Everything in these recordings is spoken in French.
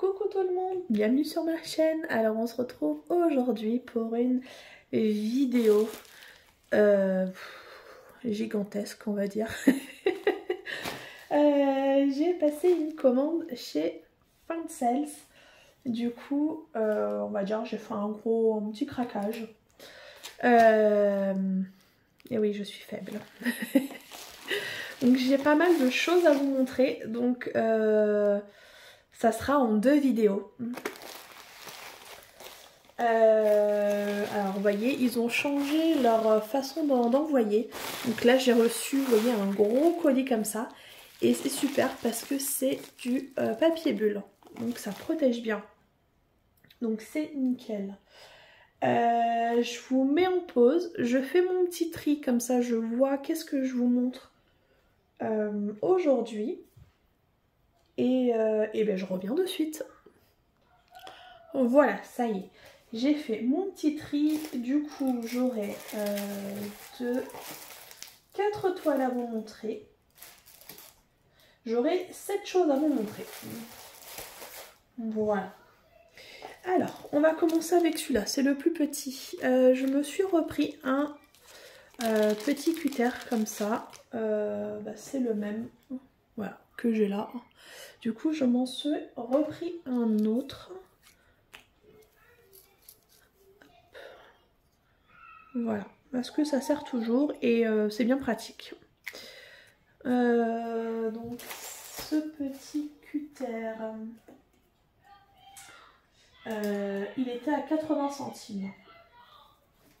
Coucou tout le monde, bienvenue sur ma chaîne. Alors on se retrouve aujourd'hui pour une vidéo gigantesque on va dire. J'ai passé une commande chez Find Du coup on va dire j'ai fait un petit craquage. Et oui je suis faible. Donc j'ai pas mal de choses à vous montrer. Donc ça sera en 2 vidéos. Alors vous voyez, ils ont changé leur façon d'envoyer. Donc là j'ai reçu, vous voyez, un gros colis comme ça. Et c'est super parce que c'est du papier bulle. Donc ça protège bien. Donc c'est nickel. Je vous mets en pause. Je fais mon petit tri comme ça je vois qu'est-ce que je vous montre aujourd'hui. Et ben je reviens de suite. Voilà, ça y est. J'ai fait mon petit tri. Du coup, j'aurai 4 toiles à vous montrer. J'aurai 7 choses à vous montrer. Voilà. Alors, on va commencer avec celui-là. C'est le plus petit. Je me suis repris un petit cutter comme ça. C'est le même. Voilà, que j'ai là. Du coup, je m'en suis repris un autre. Voilà, parce que ça sert toujours et c'est bien pratique. Donc ce petit cutter, il était à 80 centimes.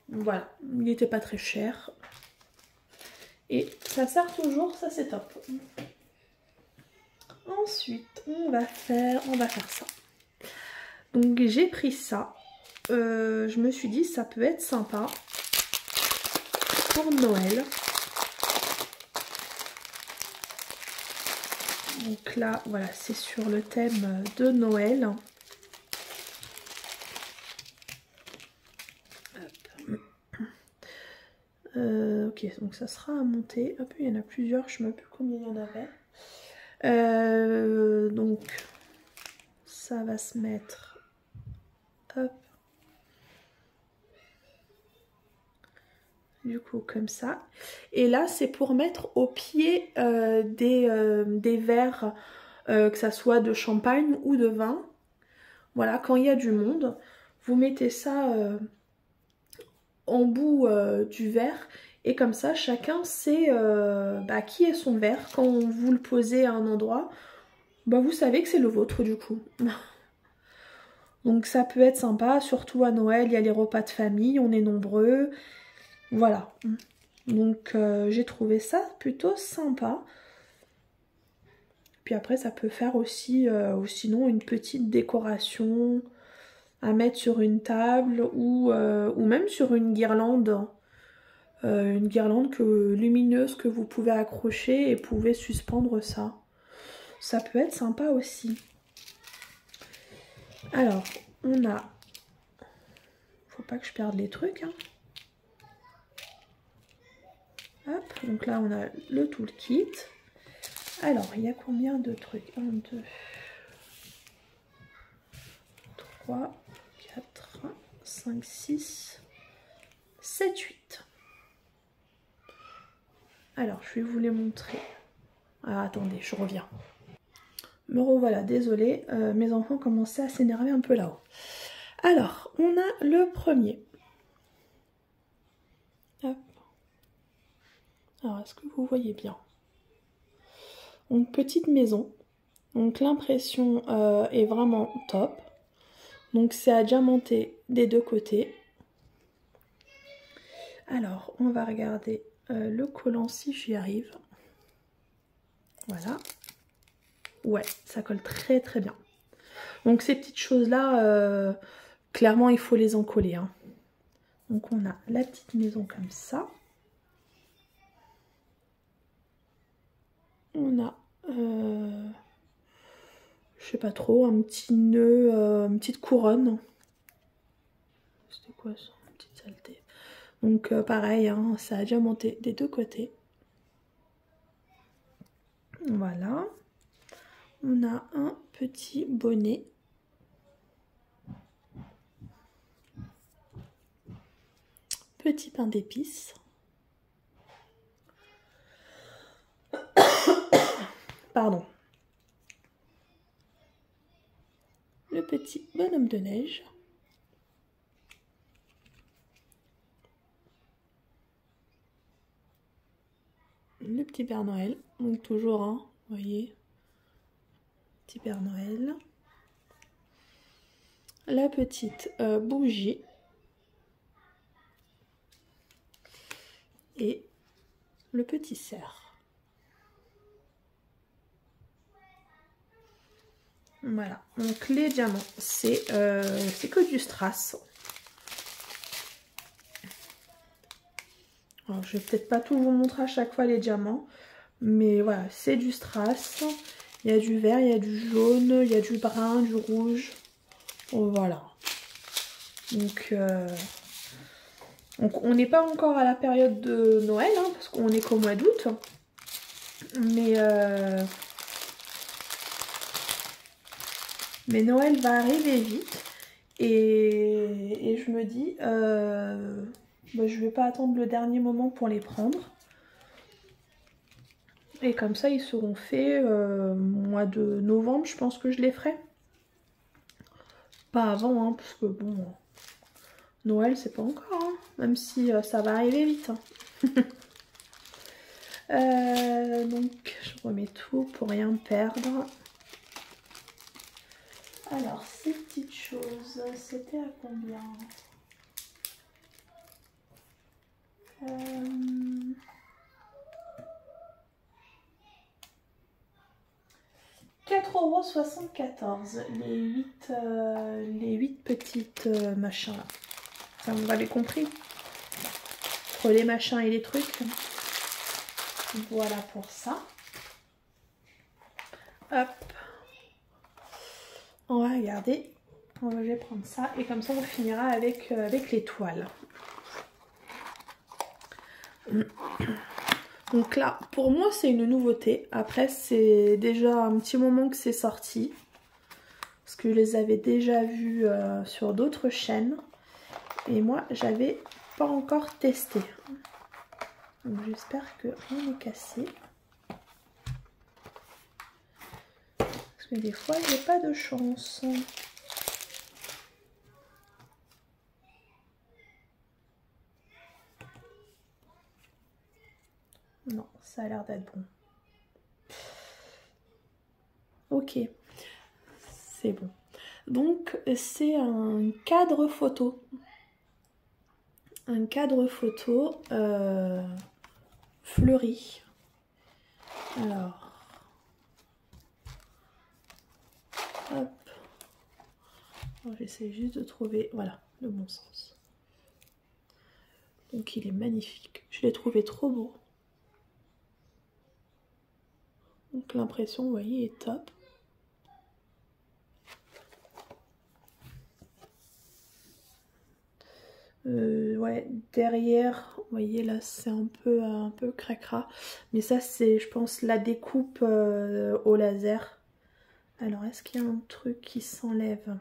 Voilà, il n'était pas très cher. Et ça sert toujours, ça c'est top. Ensuite, on va faire ça. Donc j'ai pris ça. Je me suis dit ça peut être sympa pour Noël. Donc là, voilà, c'est sur le thème de Noël. Ok, donc ça sera à monter. Hop, il y en a plusieurs, je ne sais même plus combien il y en avait. Donc, ça va se mettre. Hop. Du coup, comme ça. Et là, c'est pour mettre au pied des verres, que ça soit de champagne ou de vin. Voilà, quand il y a du monde, vous mettez ça en bout du verre. Et comme ça, chacun sait qui est son verre. Quand vous le posez à un endroit, vous savez que c'est le vôtre du coup. Donc ça peut être sympa, surtout à Noël, il y a les repas de famille, on est nombreux. Voilà. Donc j'ai trouvé ça plutôt sympa. Puis après, ça peut faire aussi, ou sinon, une petite décoration à mettre sur une table ou même sur une guirlande. Une guirlande lumineuse que vous pouvez accrocher et pouvez suspendre ça. Ça peut être sympa aussi. Alors, on a... Faut pas que je perde les trucs. Hein. Hop, donc là on a le toolkit. Alors, il y a combien de trucs? 1, 2, 3, 4, 5, 6, 7, 8. Alors, je vais vous les montrer. Ah, attendez, je reviens. Me revoilà, désolée, mes enfants commençaient à s'énerver un peu là-haut. Alors, on a le premier. Hop. Alors, est-ce que vous voyez bien? Donc, petite maison. Donc, l'impression est vraiment top. Donc, c'est à diamanter des deux côtés. Alors, on va regarder le collant si j'y arrive. Voilà. Ouais, ça colle très très bien. Donc ces petites choses-là, clairement il faut les encoller. Hein. Donc on a la petite maison comme ça. On a, je sais pas trop, un petit nœud, une petite couronne. C'était quoi ça? Une petite saleté. Donc pareil, hein, ça a diamanté des deux côtés. Voilà. On a un petit bonnet. petit pain d'épices. Pardon. Le petit bonhomme de neige. Le petit Père Noël. Donc toujours, hein, vous voyez. Petit Père Noël. La petite bougie. Et le petit cerf. Voilà, donc les diamants, c'est que du strass. Alors, je vais peut-être pas tout vous montrer à chaque fois les diamants, mais voilà, c'est du strass. Il y a du vert, il y a du jaune, il y a du brun, du rouge. Voilà. Donc on n'est pas encore à la période de Noël, hein, parce qu'on est qu'au mois d'août. Mais Noël va arriver vite et je me dis, je vais pas attendre le dernier moment pour les prendre. Et comme ça, ils seront faits au mois de novembre, je pense que je les ferai. Pas avant, hein, parce que bon, Noël, c'est pas encore, hein, même si ça va arriver vite. Hein. Donc, je remets tout pour rien perdre. Alors, ces petites choses, c'était à combien? 4,74 € les 8 petites machins là. Ça, vous avez compris? Entre les machins et les trucs. Voilà pour ça. Hop. On va regarder. Je vais prendre ça et comme ça on finira avec l'étoile. Donc là, pour moi c'est une nouveauté. Après c'est déjà un petit moment que c'est sorti. Parce que je les avais déjà vus sur d'autres chaînes. Et moi j'avais pas encore testé. Donc j'espère que rien n'est cassé. Parce que des fois j'ai pas de chance. Non, ça a l'air d'être bon. Ok, c'est bon. Donc c'est un cadre photo. Un cadre photo fleuri. Alors, hop. J'essaie juste de trouver, voilà, le bon sens. Donc il est magnifique. Je l'ai trouvé trop beau. Donc l'impression, vous voyez, est top. Ouais, derrière, vous voyez là, c'est un peu cracra. Mais ça, c'est, je pense, la découpe au laser. Alors, est-ce qu'il y a un truc qui s'enlève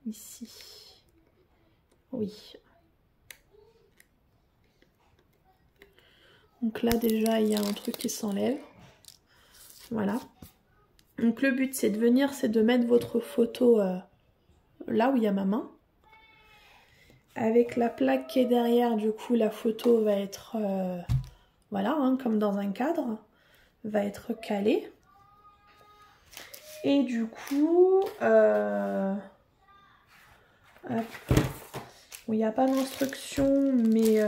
ici? Oui. Donc là, déjà, il y a un truc qui s'enlève. Voilà. Donc le but, c'est de venir, c'est de mettre votre photo là où il y a ma main. Avec la plaque qui est derrière, du coup, la photo va être, voilà, hein, comme dans un cadre, va être calée. Et du coup, bon, il n'y a pas d'instruction, mais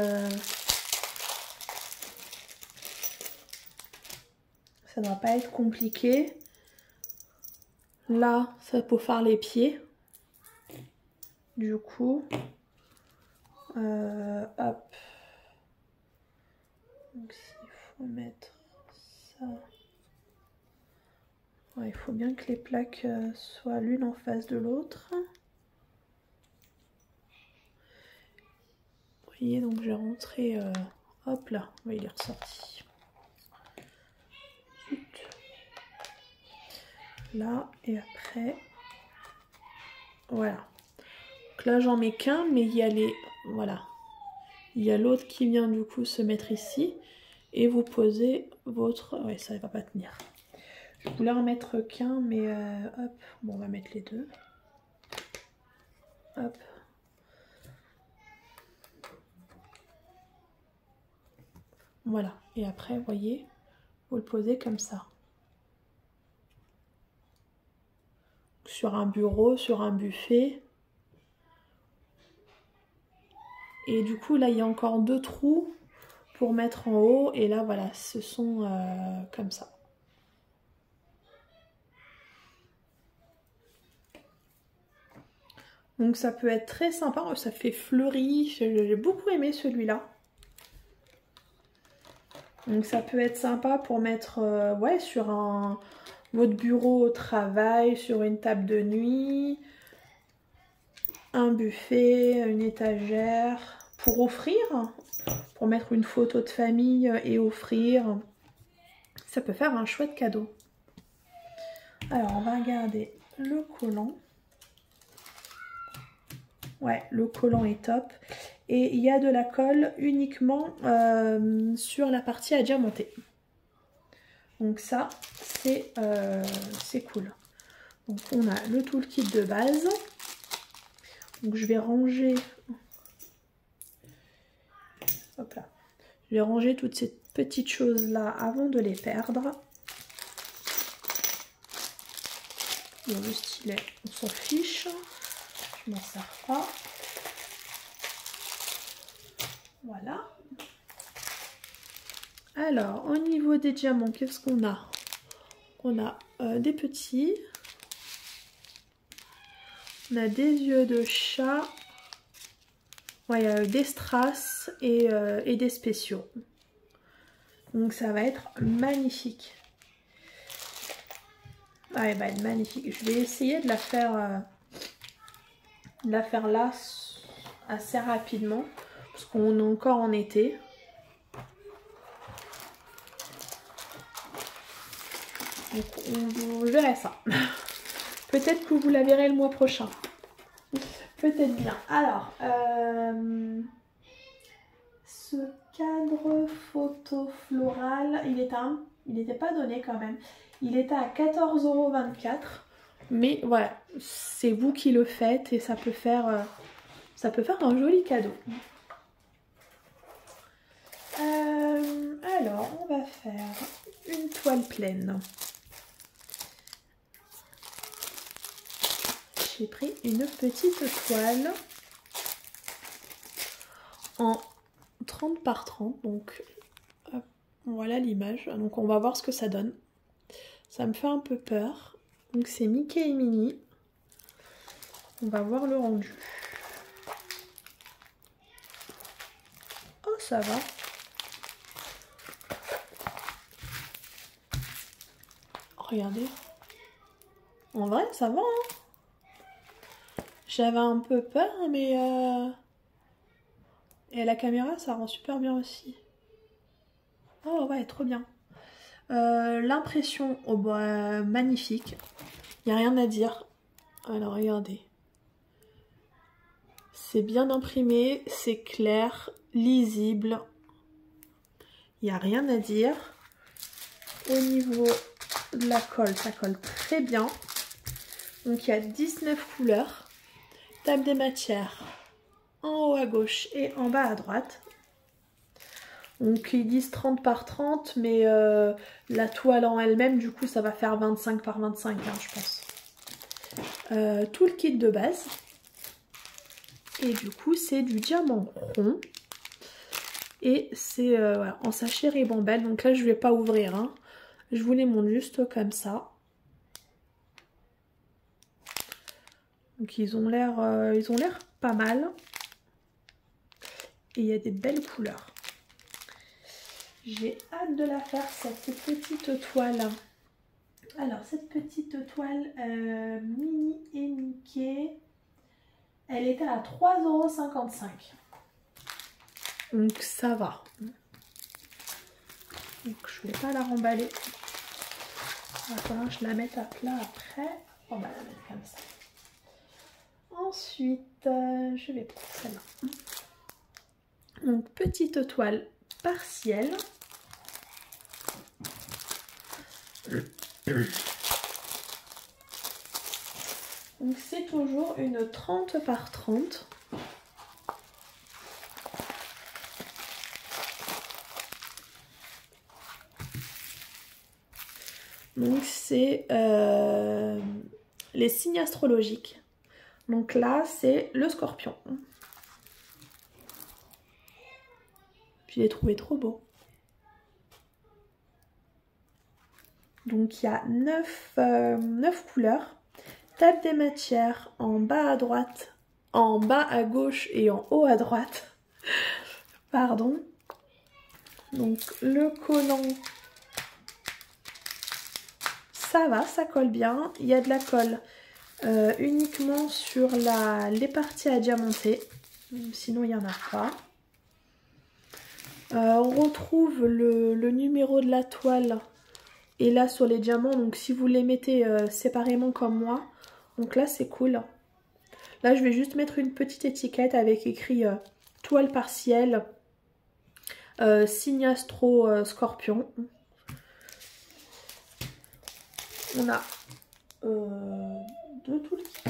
ça ne doit pas être compliqué. Là, ça peut faire les pieds. Du coup, hop. Donc s'il faut mettre ça. Ouais, il faut bien que les plaques soient l'une en face de l'autre. Vous voyez, donc j'ai rentré, hop là, il est ressorti. Là, et après, voilà. Donc là, j'en mets qu'un, mais il y a les, voilà, Il y a l'autre qui vient du coup se mettre ici. Et vous posez votre... Ouais, ça ne va pas tenir. Je voulais en mettre qu'un, mais hop. Bon, on va mettre les deux. Hop. Voilà. Et après, vous voyez, vous le posez comme ça. Sur un bureau, sur un buffet. Et du coup, là, il y a encore 2 trous pour mettre en haut. Et là, voilà, ce sont comme ça. Donc ça peut être très sympa. Ça fait fleuri. J'ai beaucoup aimé celui-là. Donc ça peut être sympa pour mettre ouais, sur votre bureau au travail, sur une table de nuit, un buffet, une étagère, pour offrir, pour mettre une photo de famille et offrir. Ça peut faire un chouette cadeau. Alors on va regarder le collant. Ouais, le collant est top. Et il y a de la colle uniquement sur la partie à diamanter. Donc ça, c'est cool. Donc on a le toolkit de base. Donc je vais ranger... Hop là. Je vais ranger toutes ces petites choses-là avant de les perdre. Bon, le stylet, on s'en fiche. Je m'en sers pas. Voilà. Alors, au niveau des diamants, qu'est-ce qu'on a? On a des petits. On a des yeux de chat. Ouais, il y a des strass et des spéciaux. Donc ça va être magnifique. Ouais, elle va être magnifique. Je vais essayer de la faire là assez rapidement. Parce qu'on est encore en été. Donc on verra ça. Peut-être que vous la verrez le mois prochain. Peut-être bien. Alors, ce cadre photo floral, il n'était pas donné quand même. Il était à 14,24 €. Mais voilà, c'est vous qui le faites et ça peut faire un joli cadeau. Alors, on va faire une toile pleine. J'ai pris une petite toile en 30 par 30. Donc, hop, voilà l'image. Donc, on va voir ce que ça donne. Ça me fait un peu peur. Donc, c'est Mickey et Minnie. On va voir le rendu. Oh, ça va. Regardez. En vrai, ça va, hein. J'avais un peu peur, mais... Et à la caméra, ça rend super bien aussi. Oh ouais, trop bien. L'impression, oh bah, magnifique. Il n'y a rien à dire. Alors, regardez. C'est bien imprimé, c'est clair, lisible. Il n'y a rien à dire. Au niveau de la colle, ça colle très bien. Donc, il y a 19 couleurs. Table des matières en haut à gauche et en bas à droite. Donc ils disent 30 par 30, mais la toile en elle-même, du coup, ça va faire 25 par 25, hein, je pense. Tout le kit de base. Et du coup, c'est du diamant rond. Et c'est voilà, en sachet ribambelle. Donc là, je ne vais pas ouvrir. Hein. Je vous les montre juste comme ça. Donc ils ont l'air pas mal. Et il y a des belles couleurs. J'ai hâte de la faire, cette petite toile. Alors, cette petite toile Minnie et Mickey, elle était à 3,55 €. Donc, ça va. Donc, je ne vais pas la remballer. Il va falloir que je la mette à plat après. On va la mettre comme ça. Ensuite, je vais prendre celle-là. Donc petite toile partielle. Donc c'est toujours une 30 par 30. Donc c'est les signes astrologiques. Donc là c'est le Scorpion. Puis je l'ai trouvé trop beau. Donc il y a 9 couleurs. Table des matières en bas à droite, en bas à gauche et en haut à droite. Pardon. Donc le collant, ça va, ça colle bien. Il y a de la colle uniquement sur les parties à diamanter. Sinon il n'y en a pas. On retrouve le numéro de la toile. Et là sur les diamants, donc si vous les mettez séparément comme moi, donc là c'est cool. Là je vais juste mettre une petite étiquette avec écrit toile partielle, signe astro Scorpion. On a 2 toolkits.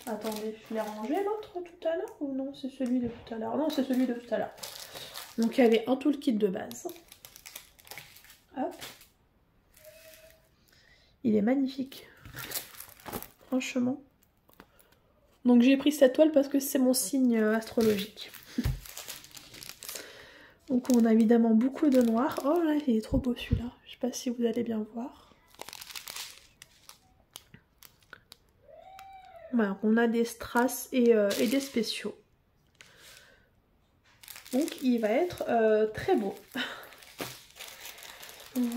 Attendez, je l'ai rangé l'autre tout à l'heure ou non? C'est celui de tout à l'heure. Non, c'est celui de tout à l'heure. Donc il y avait un toolkit de base. Hop. Il est magnifique. Franchement. Donc j'ai pris cette toile parce que c'est mon signe astrologique. Donc on a évidemment beaucoup de noir. Oh là, il est trop beau celui-là. Je sais pas si vous allez bien voir. Voilà, on a des strass et des spéciaux. Donc il va être très beau.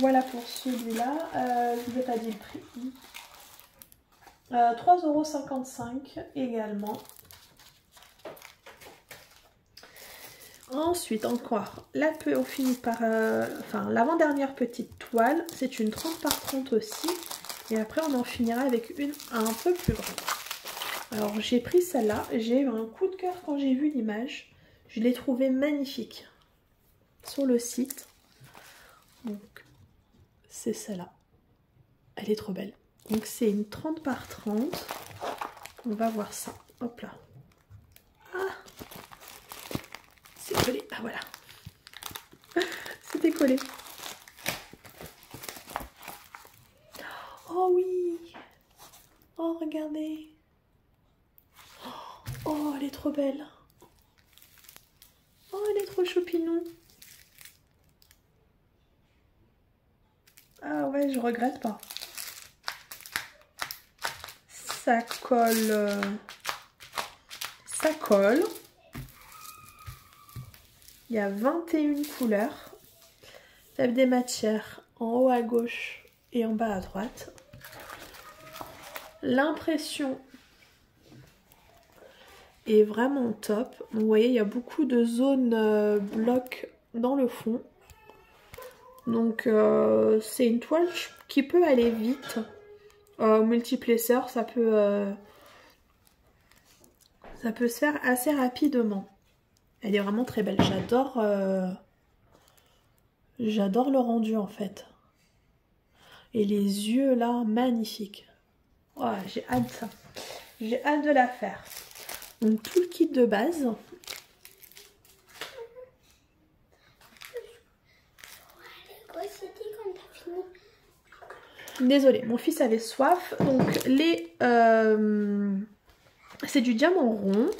Voilà pour celui-là. Je vous ai pas dit le prix. 3,55 € également. Ensuite encore, là on finit par l'avant-dernière petite toile. C'est une 30 par 30 aussi. Et après on en finira avec une un peu plus grande. Alors j'ai pris celle-là. J'ai eu un coup de cœur quand j'ai vu l'image. Je l'ai trouvée magnifique sur le site. Donc c'est celle-là. Elle est trop belle. Donc c'est une 30 par 30. On va voir ça. Hop là. Ah, c'est collé. Ah voilà. C'était collé. Oh oui. Oh regardez. Oh elle est trop belle. Oh elle est trop choupinou. Ah ouais, je regrette pas. Ça colle. Ça colle. Il y a 21 couleurs. Table des matières en haut à gauche et en bas à droite. L'impression est vraiment top. Donc, vous voyez, il y a beaucoup de zones blocs dans le fond. Donc c'est une toile qui peut aller vite. Multiplesseur, ça peut se faire assez rapidement. Elle est vraiment très belle. J'adore le rendu en fait. Et les yeux là, magnifiques. Oh, j'ai hâte de ça. J'ai hâte de la faire. Donc tout le kit de base. Désolée, mon fils avait soif. Donc c'est du diamant rond.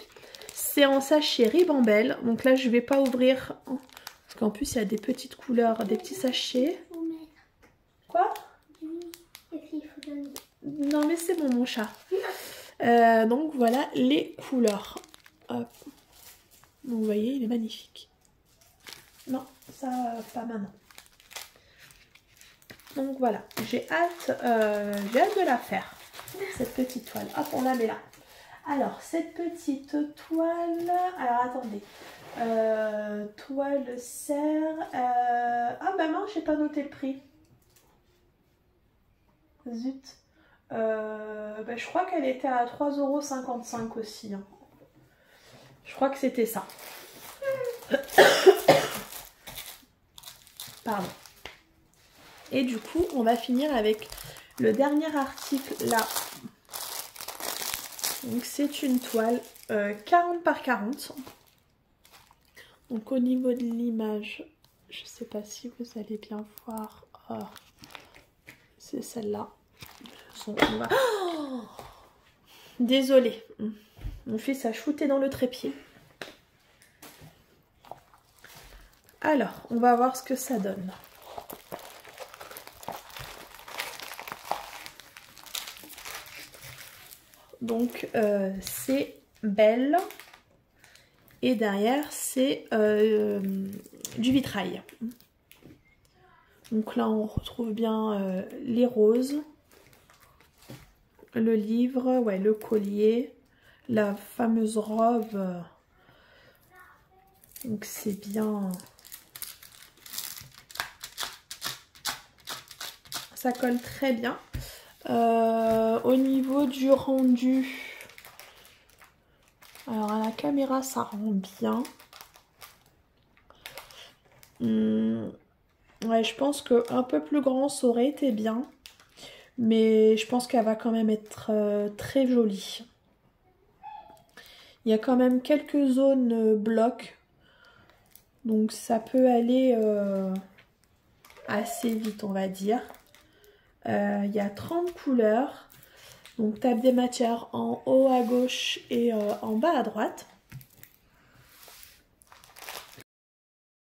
C'est en sachet Ribambelle. Donc là je vais pas ouvrir. Parce qu'en plus il y a des petites couleurs, des petits sachets. Quoi? Non mais c'est bon mon chat. Donc voilà les couleurs. Hop. Donc vous voyez il est magnifique. Non ça pas maintenant. Donc voilà, j'ai hâte de la faire, cette petite toile. Hop, on la met là. Alors, cette petite toile... Alors, attendez. Toile serre... Ah, bah non, j'ai pas noté le prix. Zut. Bah, je crois qu'elle était à 3,55 € aussi. Hein. Je crois que c'était ça. Pardon. Et du coup, on va finir avec le dernier article là. Donc c'est une toile 40 par 40. Donc au niveau de l'image, je ne sais pas si vous allez bien voir. Oh, c'est celle-là. Oh, désolée. Mon fils a shooté dans le trépied. Alors, on va voir ce que ça donne. Donc, c'est Belle. Et derrière, c'est du vitrail. Donc là, on retrouve bien les roses, le livre, ouais, le collier, la fameuse robe. Donc c'est bien... Ça colle très bien. Au niveau du rendu, alors à la caméra, ça rend bien. Ouais, je pense qu'un peu plus grand, ça aurait été bien. Mais je pense qu'elle va quand même être très jolie. Il y a quand même quelques zones blocs. Donc ça peut aller assez vite, on va dire. Il y a 30 couleurs. Donc table des matières en haut à gauche et en bas à droite.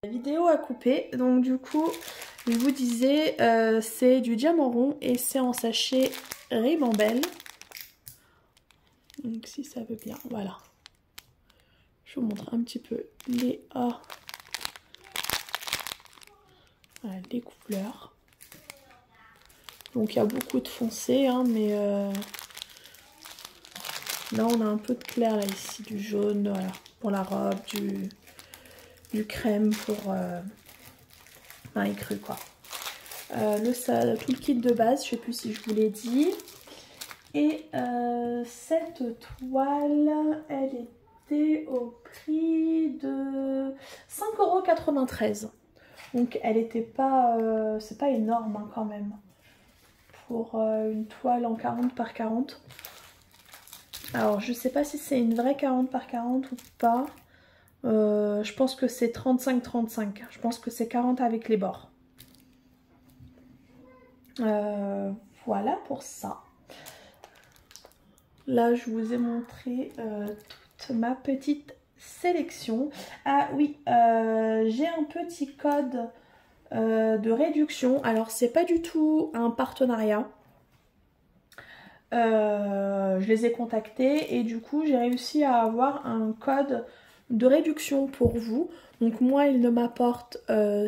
La vidéo à couper. Donc du coup, je vous disais, c'est du diamant rond et c'est en sachet Ribambelle. Donc si ça veut bien, voilà. Je vous montre un petit peu les voilà, les couleurs. Donc il y a beaucoup de foncé, hein, mais là on a un peu de clair là ici, du jaune, voilà, pour la robe, du crème pour un écru quoi. Tout le kit de base, je sais plus si je vous l'ai dit. Et cette toile, elle était au prix de 5,93 €. Donc elle était pas, c'est pas énorme hein, quand même. Pour une toile en 40 par 40. Alors je sais pas si c'est une vraie 40 par 40 ou pas. Je pense que c'est 35-35. Je pense que c'est 40 avec les bords. Voilà pour ça. Là je vous ai montré toute ma petite sélection. Ah oui, j'ai un petit code de réduction. Alors c'est pas du tout un partenariat. Je les ai contactés et du coup j'ai réussi à avoir un code de réduction pour vous. Donc moi il ne m'apporte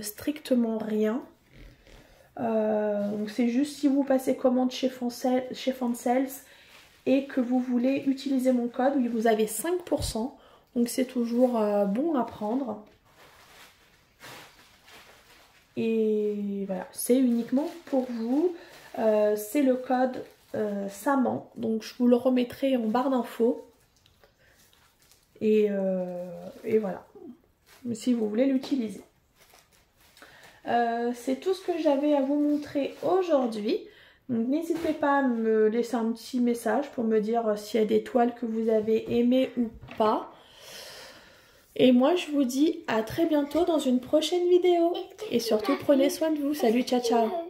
strictement rien. Donc c'est juste si vous passez commande chez Fansels et que vous voulez utiliser mon code, oui, vous avez 5%. Donc c'est toujours bon à prendre. Et voilà, c'est uniquement pour vous. C'est le code Saman. Donc je vous le remettrai en barre d'infos. Et voilà. Si vous voulez l'utiliser. C'est tout ce que j'avais à vous montrer aujourd'hui. Donc n'hésitez pas à me laisser un petit message pour me dire s'il y a des toiles que vous avez aimées ou pas. Et moi je vous dis à très bientôt dans une prochaine vidéo. Et surtout prenez soin de vous. Salut, ciao ciao.